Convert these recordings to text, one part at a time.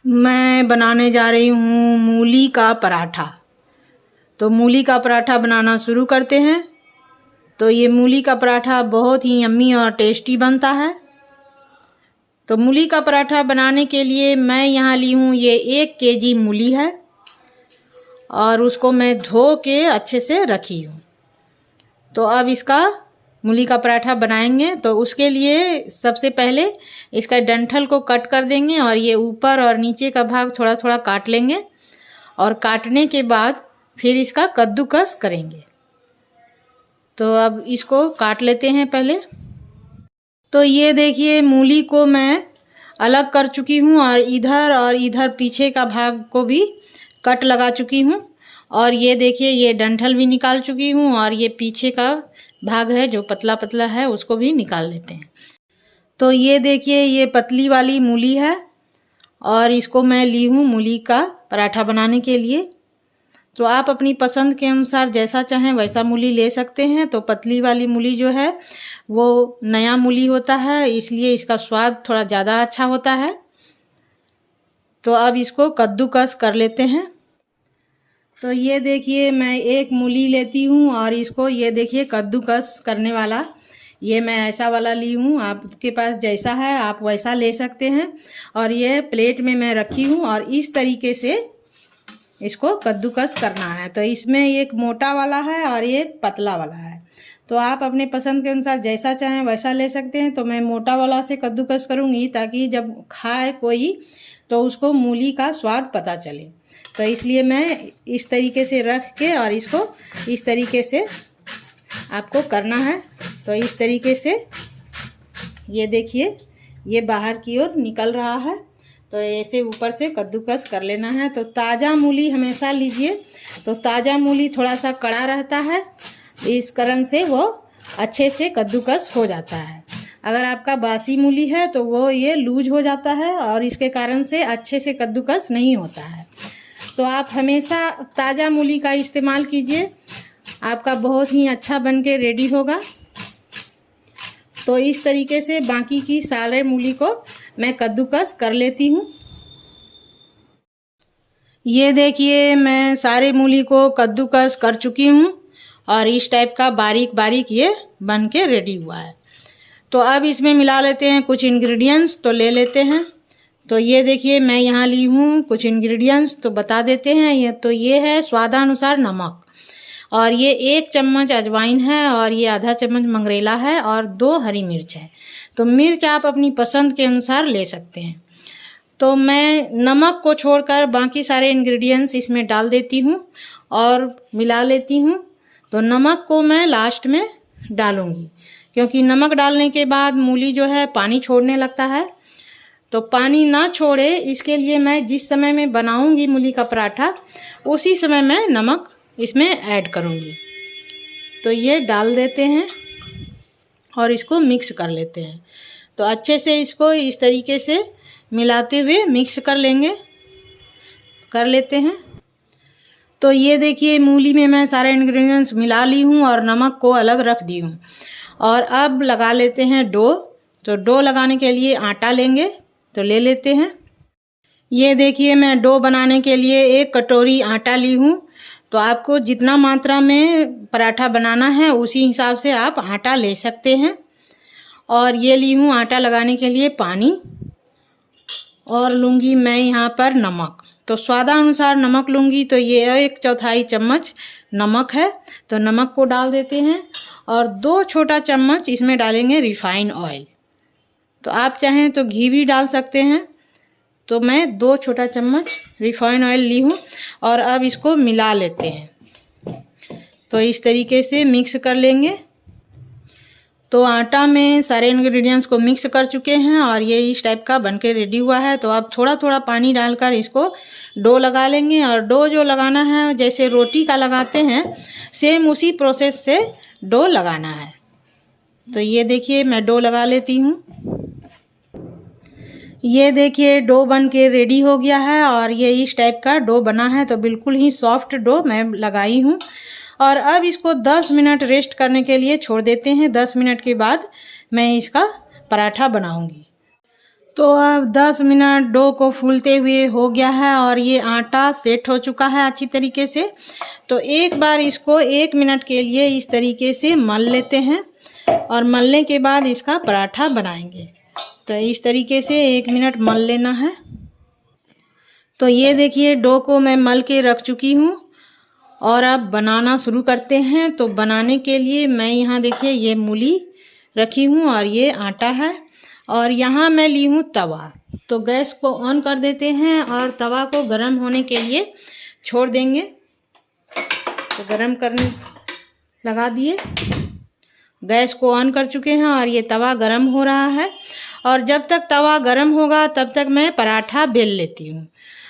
मैं बनाने जा रही हूँ मूली का पराठा। तो मूली का पराठा बनाना शुरू करते हैं। तो ये मूली का पराठा बहुत ही यम्मी और टेस्टी बनता है। तो मूली का पराठा बनाने के लिए मैं यहाँ ली हूँ ये 1 केजी मूली है और उसको मैं धो के अच्छे से रखी हूँ। तो अब इसका मूली का पराठा बनाएंगे। तो उसके लिए सबसे पहले इसका डंठल को कट कर देंगे और ये ऊपर और नीचे का भाग थोड़ा थोड़ा काट लेंगे और काटने के बाद फिर इसका कद्दूकस करेंगे। तो अब इसको काट लेते हैं पहले। तो ये देखिए मूली को मैं अलग कर चुकी हूँ और इधर पीछे का भाग को भी कट लगा चुकी हूँ और ये देखिए ये डंठल भी निकाल चुकी हूँ और ये पीछे का भाग है जो पतला पतला है उसको भी निकाल लेते हैं। तो ये देखिए ये पतली वाली मूली है और इसको मैं ली हूँ मूली का पराठा बनाने के लिए। तो आप अपनी पसंद के अनुसार जैसा चाहें वैसा मूली ले सकते हैं। तो पतली वाली मूली जो है वो नया मूली होता है, इसलिए इसका स्वाद थोड़ा ज़्यादा अच्छा होता है। तो अब इसको कद्दूकस कर लेते हैं। तो ये देखिए मैं एक मूली लेती हूँ और इसको ये देखिए कद्दूकस करने वाला ये मैं ऐसा वाला ली हूँ। आपके पास जैसा है आप वैसा ले सकते हैं। और ये प्लेट में मैं रखी हूँ और इस तरीके से इसको कद्दूकस करना है। तो इसमें एक मोटा वाला है और एक पतला वाला है। तो आप अपने पसंद के अनुसार जैसा चाहें वैसा ले सकते हैं। तो मैं मोटा वाला से कद्दूकस करूँगी ताकि जब खाए कोई तो उसको मूली का स्वाद पता चले। तो इसलिए मैं इस तरीके से रख के और इसको इस तरीके से आपको करना है। तो इस तरीके से ये देखिए ये बाहर की ओर निकल रहा है। तो ऐसे ऊपर से कद्दूकस कर लेना है। तो ताज़ा मूली हमेशा लीजिए। तो ताज़ा मूली थोड़ा सा कड़ा रहता है, इस कारण से वो अच्छे से कद्दूकस हो जाता है। अगर आपका बासी मूली है तो वो ये लूज हो जाता है और इसके कारण से अच्छे से कद्दूकस नहीं होता है। तो आप हमेशा ताज़ा मूली का इस्तेमाल कीजिए, आपका बहुत ही अच्छा बन के रेडी होगा। तो इस तरीके से बाकी की सारे मूली को मैं कद्दूकस कर लेती हूँ। ये देखिए मैं सारे मूली को कद्दूकस कर चुकी हूँ और इस टाइप का बारीक बारीक ये बन के रेडी हुआ है। तो अब इसमें मिला लेते हैं कुछ इंग्रेडिएंट्स। तो ले लेते हैं। तो ये देखिए मैं यहाँ ली हूँ कुछ इंग्रेडिएंट्स, तो बता देते हैं। ये है स्वादानुसार नमक और ये 1 चम्मच अजवाइन है और ये आधा चम्मच मंगरेला है और 2 हरी मिर्च है। तो मिर्च आप अपनी पसंद के अनुसार ले सकते हैं। तो मैं नमक को छोड़कर बाकी सारे इंग्रेडिएंट्स इसमें डाल देती हूँ और मिला लेती हूँ। तो नमक को मैं लास्ट में डालूँगी क्योंकि नमक डालने के बाद मूली जो है पानी छोड़ने लगता है। तो पानी ना छोड़े इसके लिए मैं जिस समय में बनाऊँगी मूली का पराठा उसी समय मैं नमक इसमें ऐड करूँगी। तो ये डाल देते हैं और इसको मिक्स कर लेते हैं। तो अच्छे से इसको इस तरीके से मिलाते हुए मिक्स कर लेते हैं। तो ये देखिए मूली में मैं सारे इंग्रेडिएंट्स मिला ली हूँ और नमक को अलग रख दी हूँ। और अब लगा लेते हैं डो। तो डो लगाने के लिए आटा लेंगे, तो ले लेते हैं। ये देखिए मैं डो बनाने के लिए 1 कटोरी आटा ली हूँ। तो आपको जितना मात्रा में पराठा बनाना है उसी हिसाब से आप आटा ले सकते हैं। और ये ली हूँ आटा लगाने के लिए पानी और लूँगी मैं यहाँ पर नमक। तो स्वादानुसार नमक लूँगी। तो ये 1/4 चम्मच नमक है। तो नमक को डाल देते हैं और 2 छोटा चम्मच इसमें डालेंगे रिफाइन ऑयल। तो आप चाहें तो घी भी डाल सकते हैं। तो मैं 2 छोटा चम्मच रिफाइन ऑयल ली हूँ और अब इसको मिला लेते हैं। तो इस तरीके से मिक्स कर लेंगे। तो आटा में सारे इंग्रेडिएंट्स को मिक्स कर चुके हैं और ये इस टाइप का बनके रेडी हुआ है। तो अब थोड़ा थोड़ा पानी डालकर इसको डो लगा लेंगे। और डो जो लगाना है जैसे रोटी का लगाते हैं सेम उसी प्रोसेस से डो लगाना है। तो ये देखिए मैं डो लगा लेती हूँ। ये देखिए डो बन के रेडी हो गया है और ये इस टाइप का डो बना है। तो बिल्कुल ही सॉफ्ट डो मैं लगाई हूँ और अब इसको 10 मिनट रेस्ट करने के लिए छोड़ देते हैं। 10 मिनट के बाद मैं इसका पराठा बनाऊंगी। तो अब 10 मिनट डो को फूलते हुए हो गया है और ये आटा सेट हो चुका है अच्छी तरीके से। तो एक बार इसको 1 मिनट के लिए इस तरीके से मल लेते हैं और मलने के बाद इसका पराठा बनाएंगे। तो इस तरीके से 1 मिनट मल लेना है। तो ये देखिए डो को मैं मल के रख चुकी हूँ और अब बनाना शुरू करते हैं। तो बनाने के लिए मैं यहाँ देखिए ये मूली रखी हूँ और ये आटा है और यहाँ मैं ली हूँ तवा। तो गैस को ऑन कर देते हैं और तवा को गर्म होने के लिए छोड़ देंगे। तो गर्म करने लगा दिए, गैस को ऑन कर चुके हैं और ये तवा गर्म हो रहा है। और जब तक तवा गर्म होगा तब तक मैं पराठा बेल लेती हूँ।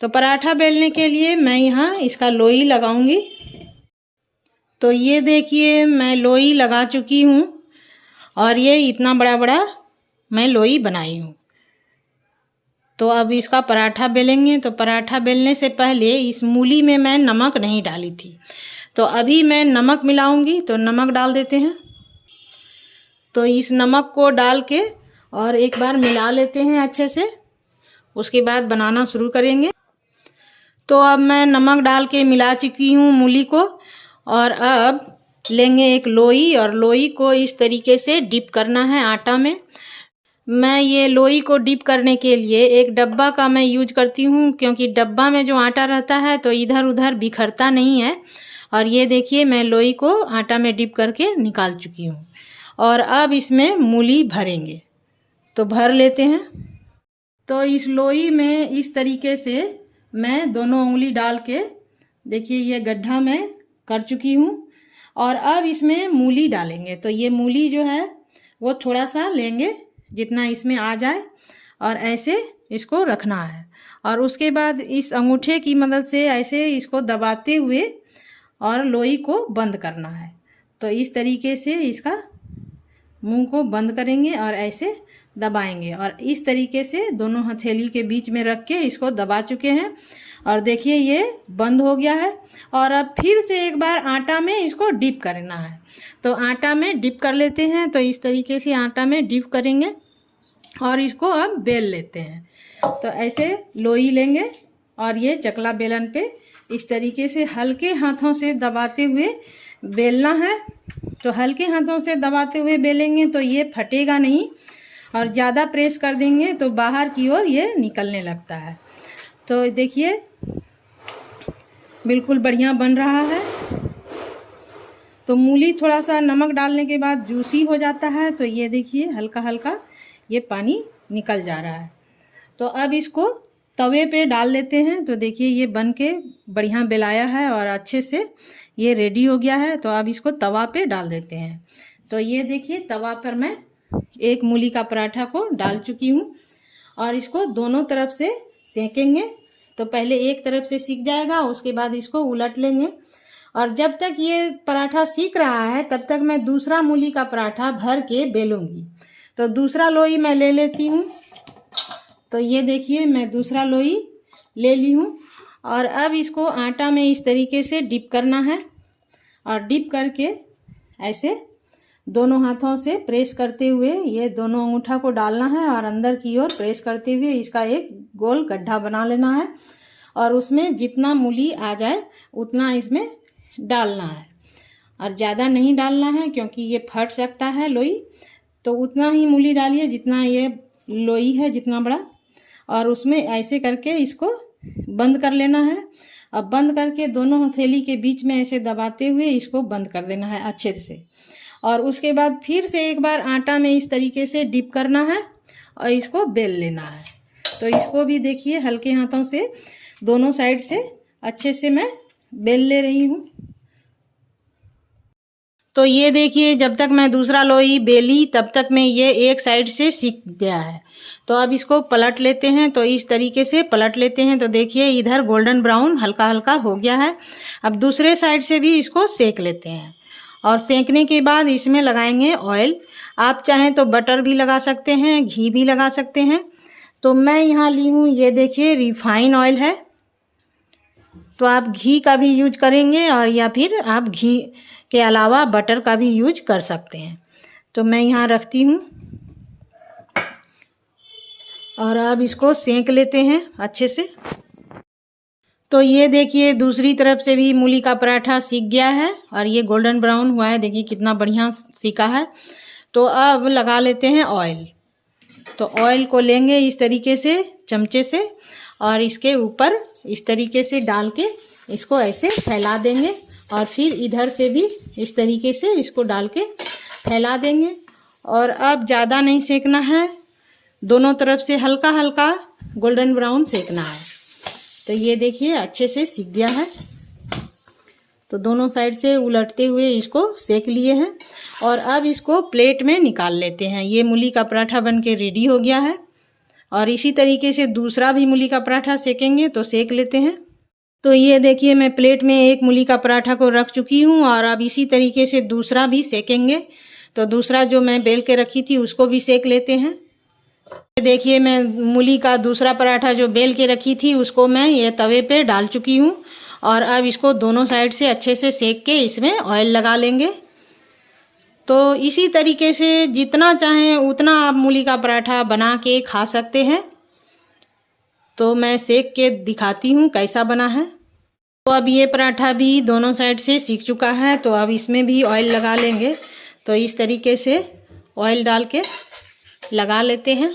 तो पराठा बेलने के लिए मैं यहाँ इसका लोई लगाऊंगी। तो ये देखिए मैं लोई लगा चुकी हूँ और ये इतना बड़ा बड़ा मैं लोई बनाई हूँ। तो अब इसका पराठा बेलेंगे। तो पराठा बेलने से पहले इस मूली में मैं नमक नहीं डाली थी, तो अभी मैं नमक मिलाऊंगी। तो नमक डाल देते हैं। तो इस नमक को डाल के और एक बार मिला लेते हैं अच्छे से, उसके बाद बनाना शुरू करेंगे। तो अब मैं नमक डाल के मिला चुकी हूँ मूली को और अब लेंगे एक लोई और लोई को इस तरीके से डिप करना है आटा में। मैं ये लोई को डिप करने के लिए एक डब्बा का मैं यूज करती हूँ, क्योंकि डब्बा में जो आटा रहता है तो इधर उधर बिखरता नहीं है। और ये देखिए मैं लोई को आटा में डिप करके निकाल चुकी हूँ और अब इसमें मूली भरेंगे। तो भर लेते हैं। तो इस लोई में इस तरीके से मैं दोनों उंगली डाल के देखिए ये गड्ढा मैं कर चुकी हूँ और अब इसमें मूली डालेंगे। तो ये मूली जो है वो थोड़ा सा लेंगे जितना इसमें आ जाए और ऐसे इसको रखना है और उसके बाद इस अंगूठे की मदद से ऐसे इसको दबाते हुए और लोई को बंद करना है। तो इस तरीके से इसका मुंह को बंद करेंगे और ऐसे दबाएंगे और इस तरीके से दोनों हथेली के बीच में रख के इसको दबा चुके हैं और देखिए ये बंद हो गया है। और अब फिर से एक बार आटा में इसको डिप करना है। तो आटा में डिप कर लेते हैं। तो इस तरीके से आटा में डिप करेंगे और इसको अब बेल लेते हैं। तो ऐसे लोई लेंगे और ये चकला बेलन पे इस तरीके से हल्के हाथों से दबाते हुए बेलना है। तो हल्के हाथों से दबाते हुए बेलेंगे तो ये फटेगा नहीं और ज़्यादा प्रेस कर देंगे तो बाहर की ओर ये निकलने लगता है। तो देखिए बिल्कुल बढ़िया बन रहा है। तो मूली थोड़ा सा नमक डालने के बाद जूसी हो जाता है। तो ये देखिए हल्का हल्का ये पानी निकल जा रहा है। तो अब इसको तवे पे डाल लेते हैं। तो देखिए ये बन के बढ़िया बेलाया है और अच्छे से ये रेडी हो गया है। तो अब इसको तवा पे डाल देते हैं। तो ये देखिए तवा पर मैं एक मूली का पराठा को डाल चुकी हूँ और इसको दोनों तरफ से सेकेंगे। तो पहले एक तरफ से सीख जाएगा, उसके बाद इसको उलट लेंगे और जब तक ये पराठा सीख रहा है तब तक मैं दूसरा मूली का पराठा भर के बेलूँगी। तो दूसरा लोई मैं ले लेती हूँ। तो ये देखिए मैं दूसरा लोई ले ली हूँ और अब इसको आटा में इस तरीके से डिप करना है और डिप करके ऐसे दोनों हाथों से प्रेस करते हुए ये दोनों अंगूठा को डालना है और अंदर की ओर प्रेस करते हुए इसका एक गोल गड्ढा बना लेना है और उसमें जितना मूली आ जाए उतना इसमें डालना है और ज़्यादा नहीं डालना है क्योंकि ये फट सकता है लोई। तो उतना ही मूली डालिए जितना ये लोई है जितना बड़ा और उसमें ऐसे करके इसको बंद कर लेना है। अब बंद करके दोनों हथेली के बीच में ऐसे दबाते हुए इसको बंद कर देना है अच्छे से और उसके बाद फिर से एक बार आटा में इस तरीके से डिप करना है और इसको बेल लेना है। तो इसको भी देखिए हल्के हाथों से दोनों साइड से अच्छे से मैं बेल ले रही हूँ। तो ये देखिए जब तक मैं दूसरा लोई बेली तब तक में ये एक साइड से सीख गया है। तो अब इसको पलट लेते हैं। तो इस तरीके से पलट लेते हैं। तो देखिए इधर गोल्डन ब्राउन हल्का हल्का हो गया है। अब दूसरे साइड से भी इसको सेक लेते हैं और सेकने के बाद इसमें लगाएंगे ऑयल। आप चाहें तो बटर भी लगा सकते हैं, घी भी लगा सकते हैं। तो मैं यहाँ ली हूँ ये देखिए रिफाइन ऑयल है। तो आप घी का भी यूज करेंगे और या फिर आप घी के अलावा बटर का भी यूज कर सकते हैं। तो मैं यहाँ रखती हूँ। और अब इसको सेंक लेते हैं अच्छे से। तो ये देखिए दूसरी तरफ से भी मूली का पराठा सीख गया है और ये गोल्डन ब्राउन हुआ है, देखिए कितना बढ़िया सीखा है। तो अब लगा लेते हैं ऑयल। तो ऑयल को लेंगे इस तरीके से चमचे से और इसके ऊपर इस तरीके से डाल के इसको ऐसे फैला देंगे और फिर इधर से भी इस तरीके से इसको डाल के फैला देंगे। और अब ज़्यादा नहीं सेकना है, दोनों तरफ से हल्का हल्का गोल्डन ब्राउन सेकना है। तो ये देखिए अच्छे से सीख गया है। तो दोनों साइड से उलटते हुए इसको सेक लिए हैं और अब इसको प्लेट में निकाल लेते हैं। ये मूली का पराठा बन के रेडी हो गया है और इसी तरीके से दूसरा भी मूली का पराठा सेकेंगे, तो सेक लेते हैं। तो ये देखिए मैं प्लेट में एक मूली का पराठा को रख चुकी हूँ और अब इसी तरीके से दूसरा भी सेकेंगे। तो दूसरा जो मैं बेल के रखी थी उसको भी सेक लेते हैं। देखिए मैं मूली का दूसरा पराठा जो बेल के रखी थी उसको मैं ये तवे पे डाल चुकी हूँ और अब इसको दोनों साइड से अच्छे से सेक के इसमें ऑयल लगा लेंगे। तो इसी तरीके से जितना चाहें उतना आप मूली का पराठा बना के खा सकते हैं। तो मैं सेक के दिखाती हूँ कैसा बना है। तो अब ये पराठा भी दोनों साइड से सीख चुका है, तो अब इसमें भी ऑयल लगा लेंगे। तो इस तरीके से ऑयल डाल के लगा लेते हैं।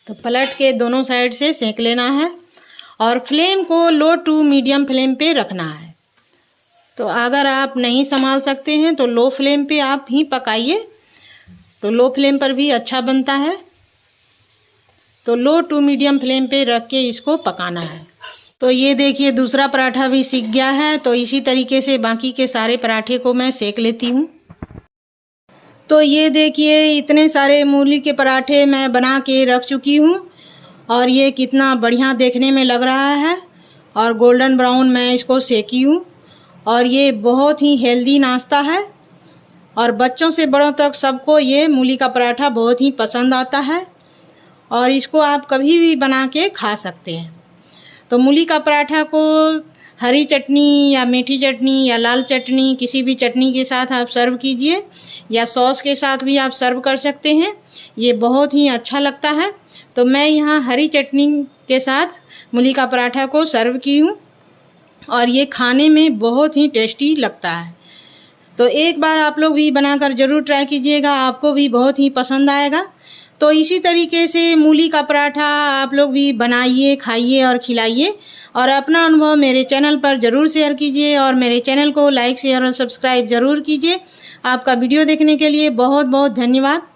तो पलट के दोनों साइड से सेक लेना है और फ्लेम को लो टू मीडियम फ्लेम पे रखना है। तो अगर आप नहीं संभाल सकते हैं तो लो फ्लेम पे आप ही पकाइए, तो लो फ्लेम पर भी अच्छा बनता है। तो लो टू मीडियम फ्लेम पे रख के इसको पकाना है। तो ये देखिए दूसरा पराठा भी सीख गया है। तो इसी तरीके से बाकी के सारे पराठे को मैं सेक लेती हूँ। तो ये देखिए इतने सारे मूली के पराठे मैं बना के रख चुकी हूँ और ये कितना बढ़िया देखने में लग रहा है और गोल्डन ब्राउन मैं इसको सेकी हूँ। और ये बहुत ही हेल्दी नाश्ता है और बच्चों से बड़ों तक सबको ये मूली का पराठा बहुत ही पसंद आता है और इसको आप कभी भी बना के खा सकते हैं। तो मूली का पराठा को हरी चटनी या मीठी चटनी या लाल चटनी किसी भी चटनी के साथ आप सर्व कीजिए या सॉस के साथ भी आप सर्व कर सकते हैं, ये बहुत ही अच्छा लगता है। तो मैं यहाँ हरी चटनी के साथ मूली का पराठा को सर्व की हूँ और ये खाने में बहुत ही टेस्टी लगता है। तो एक बार आप लोग भी बनाकर ज़रूर ट्राई कीजिएगा, आपको भी बहुत ही पसंद आएगा। तो इसी तरीके से मूली का पराठा आप लोग भी बनाइए, खाइए और खिलाइए और अपना अनुभव मेरे चैनल पर ज़रूर शेयर कीजिए और मेरे चैनल को लाइक शेयर और सब्सक्राइब ज़रूर कीजिए। आपका वीडियो देखने के लिए बहुत बहुत धन्यवाद।